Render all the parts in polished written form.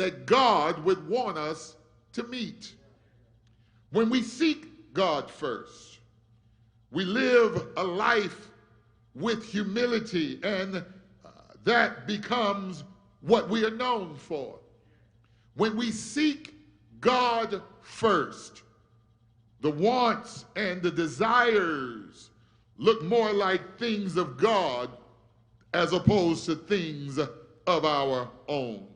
that God would want us to meet. When we seek God first, we live a life with humility, and that becomes what we are known for. When we seek God first, the wants and the desires look more like things of God as opposed to things of our own.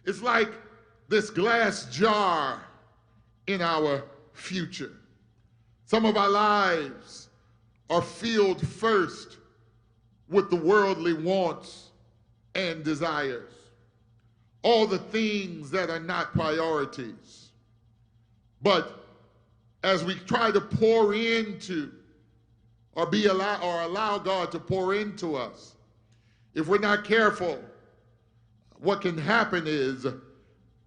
It's like this glass jar in our future. Some of our lives are filled first with the worldly wants and desires, all the things that are not priorities. But as we try to pour into or allow God to pour into us, if we're not careful, what can happen is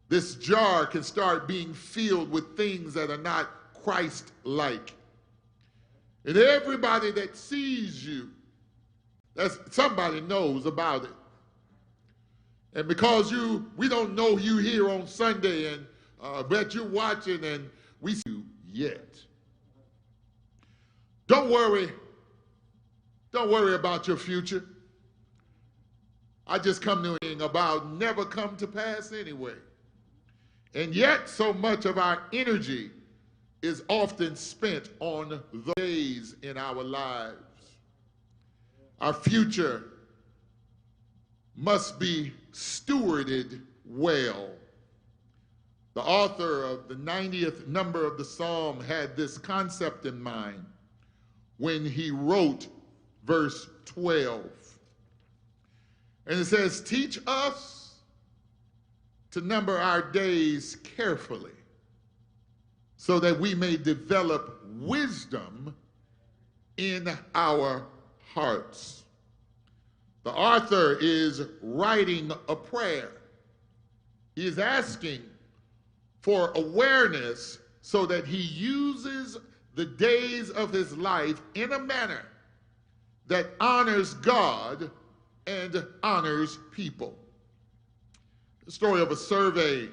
this jar can start being filled with things that are not Christ-like. And everybody that sees you, somebody knows about it. And because we don't know you here on Sunday, and but you're watching and we see you yet. Don't worry about your future. I just come to it about never come to pass anyway. And yet so much of our energy is often spent on the days in our lives. Our future must be stewarded well. The author of the 90th number of the Psalm had this concept in mind when he wrote verse 12. And it says, "Teach us to number our days carefully, so that we may develop wisdom in our hearts." The author is writing a prayer. He is asking for awareness so that he uses the days of his life in a manner that honors God and honors people. The story of a survey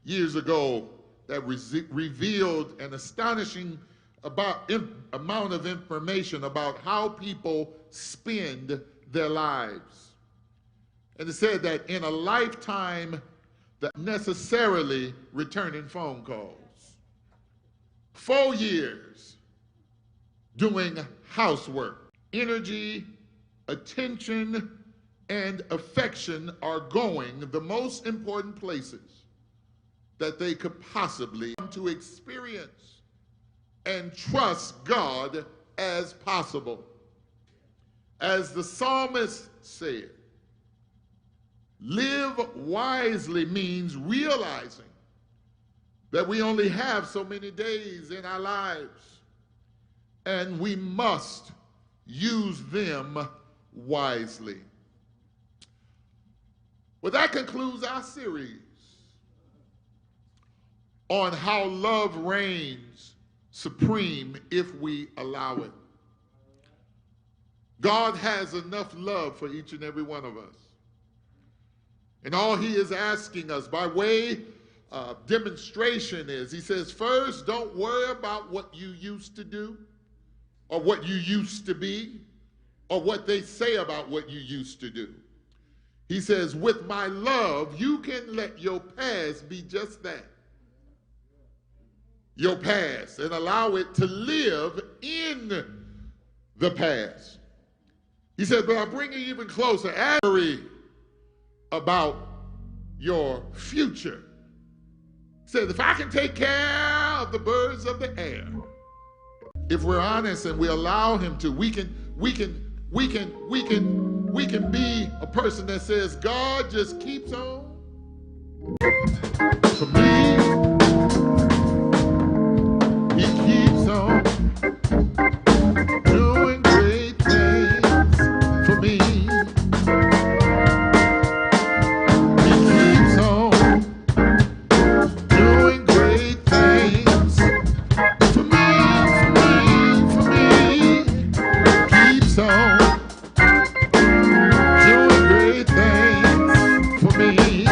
years ago that revealed an astonishing amount of information about how people spend their lives. And it said that in a lifetime, that necessarily returning phone calls. 4 years doing housework. Energy, attention, and affection are going the most important places that they could possibly come to experience and trust God as possible. As the psalmist said, live wisely means realizing that we only have so many days in our lives, and we must use them wisely. Well, that concludes our series on how love reigns supreme if we allow it. God has enough love for each and every one of us. And all he is asking us by way of demonstration is, he says, first, don't worry about what you used to do or what you used to be or what they say about what you used to do. He says, with my love, you can let your past be just that. Your past, and allow it to live in the past. He said, but I'll bring you even closer. Worry about your future. He said, if I can take care of the birds of the air, if we're honest and we allow him to, we can be a person that says, God just keeps on for me. He keeps on doing great things for me. He keeps on doing great things for me. Keeps on doing great things for me.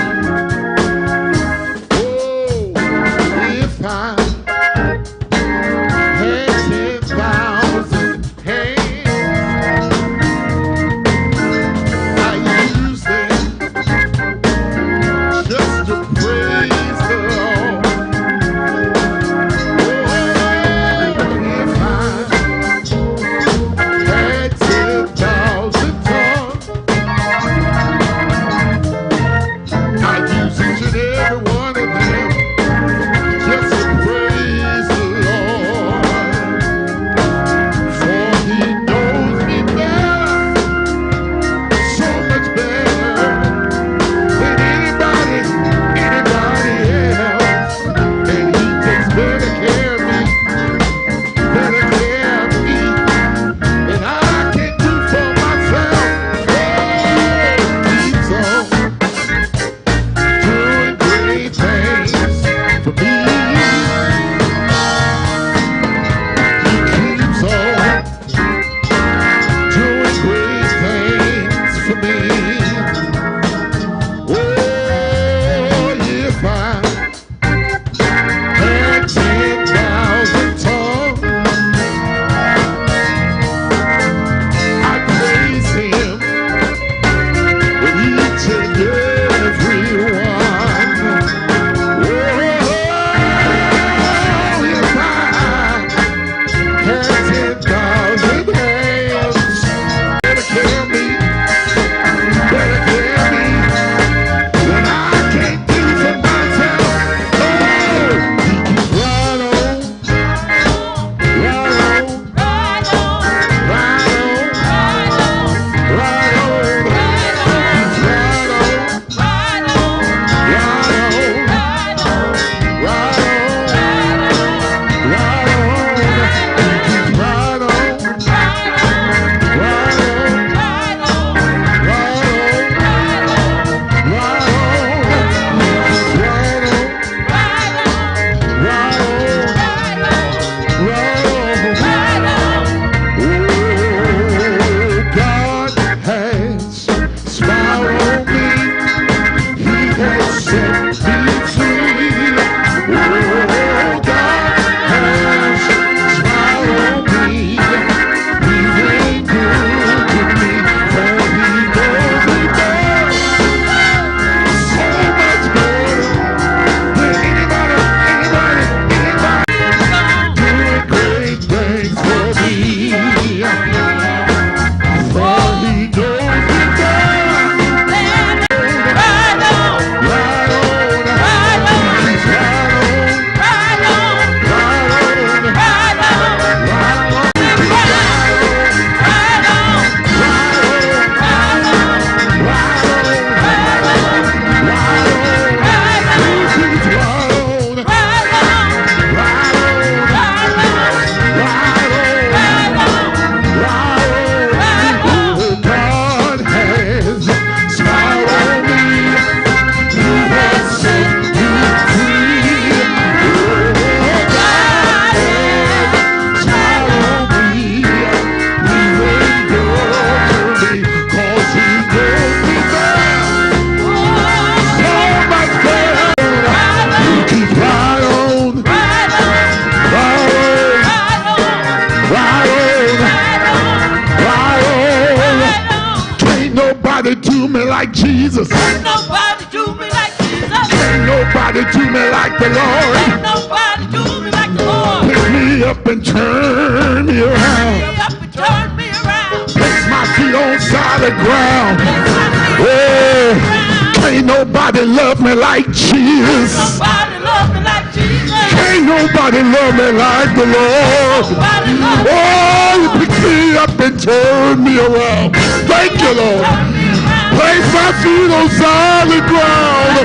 like Jesus. Can't nobody do me like Jesus. Can't nobody do me like the Lord. Can't nobody do me like the Lord. Pick me up and turn me around. Pick me up and turn me around. Place my feet on solid ground. Place my feet Oh, on the ground. can't nobody love me like Jesus. Nobody love me like Jesus. Can't nobody love me like the Lord. Nobody love me. Oh, you pick me up and turn me around. Thank you, Lord. Turn me around. Place my feet on solid ground.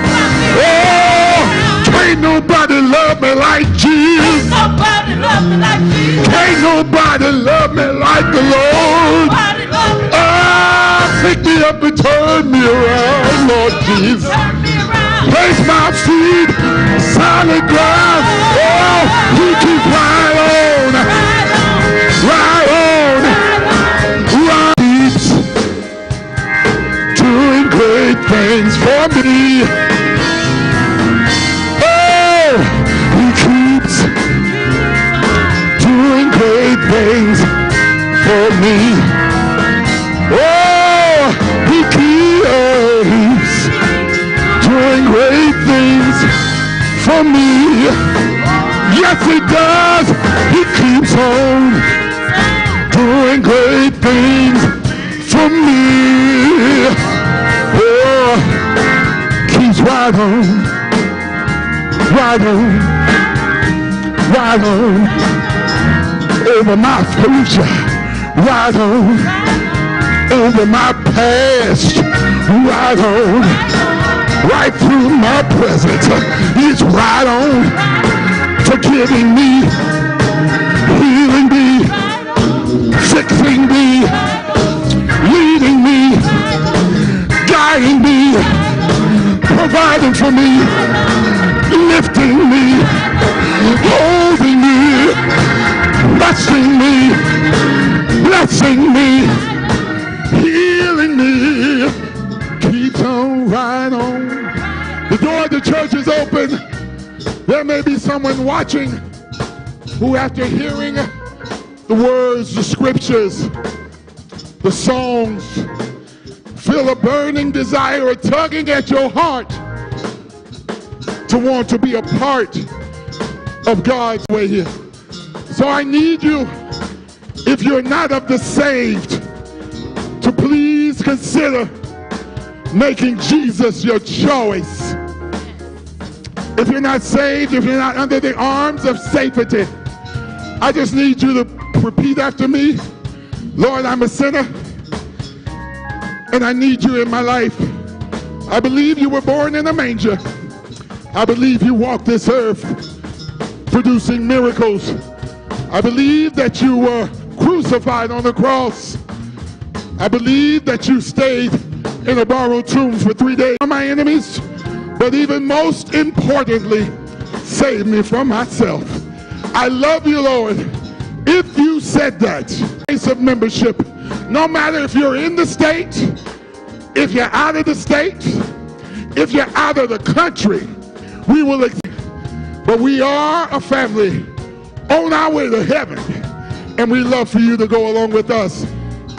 Oh, can't nobody love me like Jesus. Nobody love me like Jesus. Can't nobody love me like the Lord. Nobody love me. Ah, pick me up and turn me around, Lord Jesus. Turn me around. Place my feet on solid ground. Oh, he keep right on, Right on. right on, right. Keeps doing great things for me. Oh, he keeps doing great things for me. Oh, he keeps doing great things for me. Yes, he does. He keeps on doing great things for me. Oh, keeps right on, right on, right on, over my future, right on, over my past, right on, right through my present. He's right on, forgiving me, healing me, fixing me, leading me, guiding me, providing for me, lifting me, holding me, blessing me, healing me, keeps on right on. The door of the church is open. There may be someone watching who, after hearing the words, the scriptures, the songs, feel a burning desire, a tugging at your heart to want to be a part of God's way here. So I need you, if you're not of the saved, to please consider making Jesus your choice. If you're not saved, if you're not under the arms of safety, I just need you to repeat after me. Lord, I'm a sinner, and I need you in my life. I believe you were born in a manger. I believe you walked this earth producing miracles. I believe that you were crucified on the cross. I believe that you stayed in a borrowed tomb for 3 days from my enemies, but even most importantly, save me from myself. I love you, Lord. If you said that, place of membership, no matter if you're in the state, if you're out of the state, if you're out of the country, we will, but we are a family on our way to heaven, and we love for you to go along with us.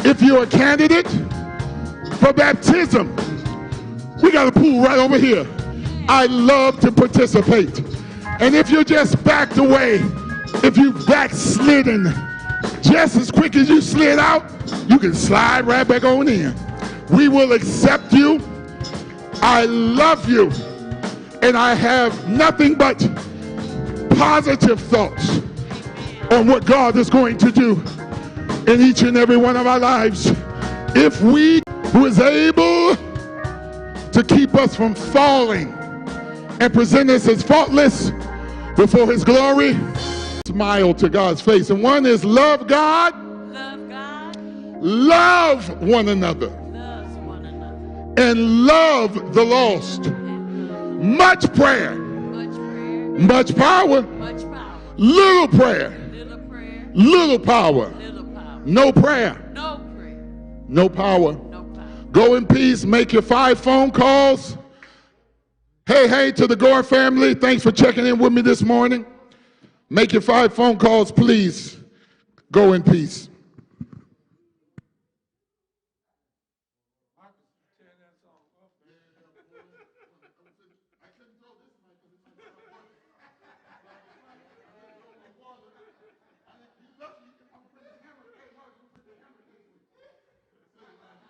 If you're a candidate for baptism, we got a pool right over here. I love to participate. And if you're just backed away, if you've backslidden, just as quick as you slid out, you can slide right back on in. We will accept you. I love you. And I have nothing but positive thoughts on what God is going to do in each and every one of our lives. If we, who is able to keep us from falling and present us as faultless before his glory, smile to God's face. And one is love God, love one another, and love the lost. Much prayer, much power, little prayer, little power. No prayer, no power. Go in peace. Make your 5 phone calls. Hey to the Gore family. Thanks for checking in with me this morning. Make your 5 phone calls, please. Go in peace.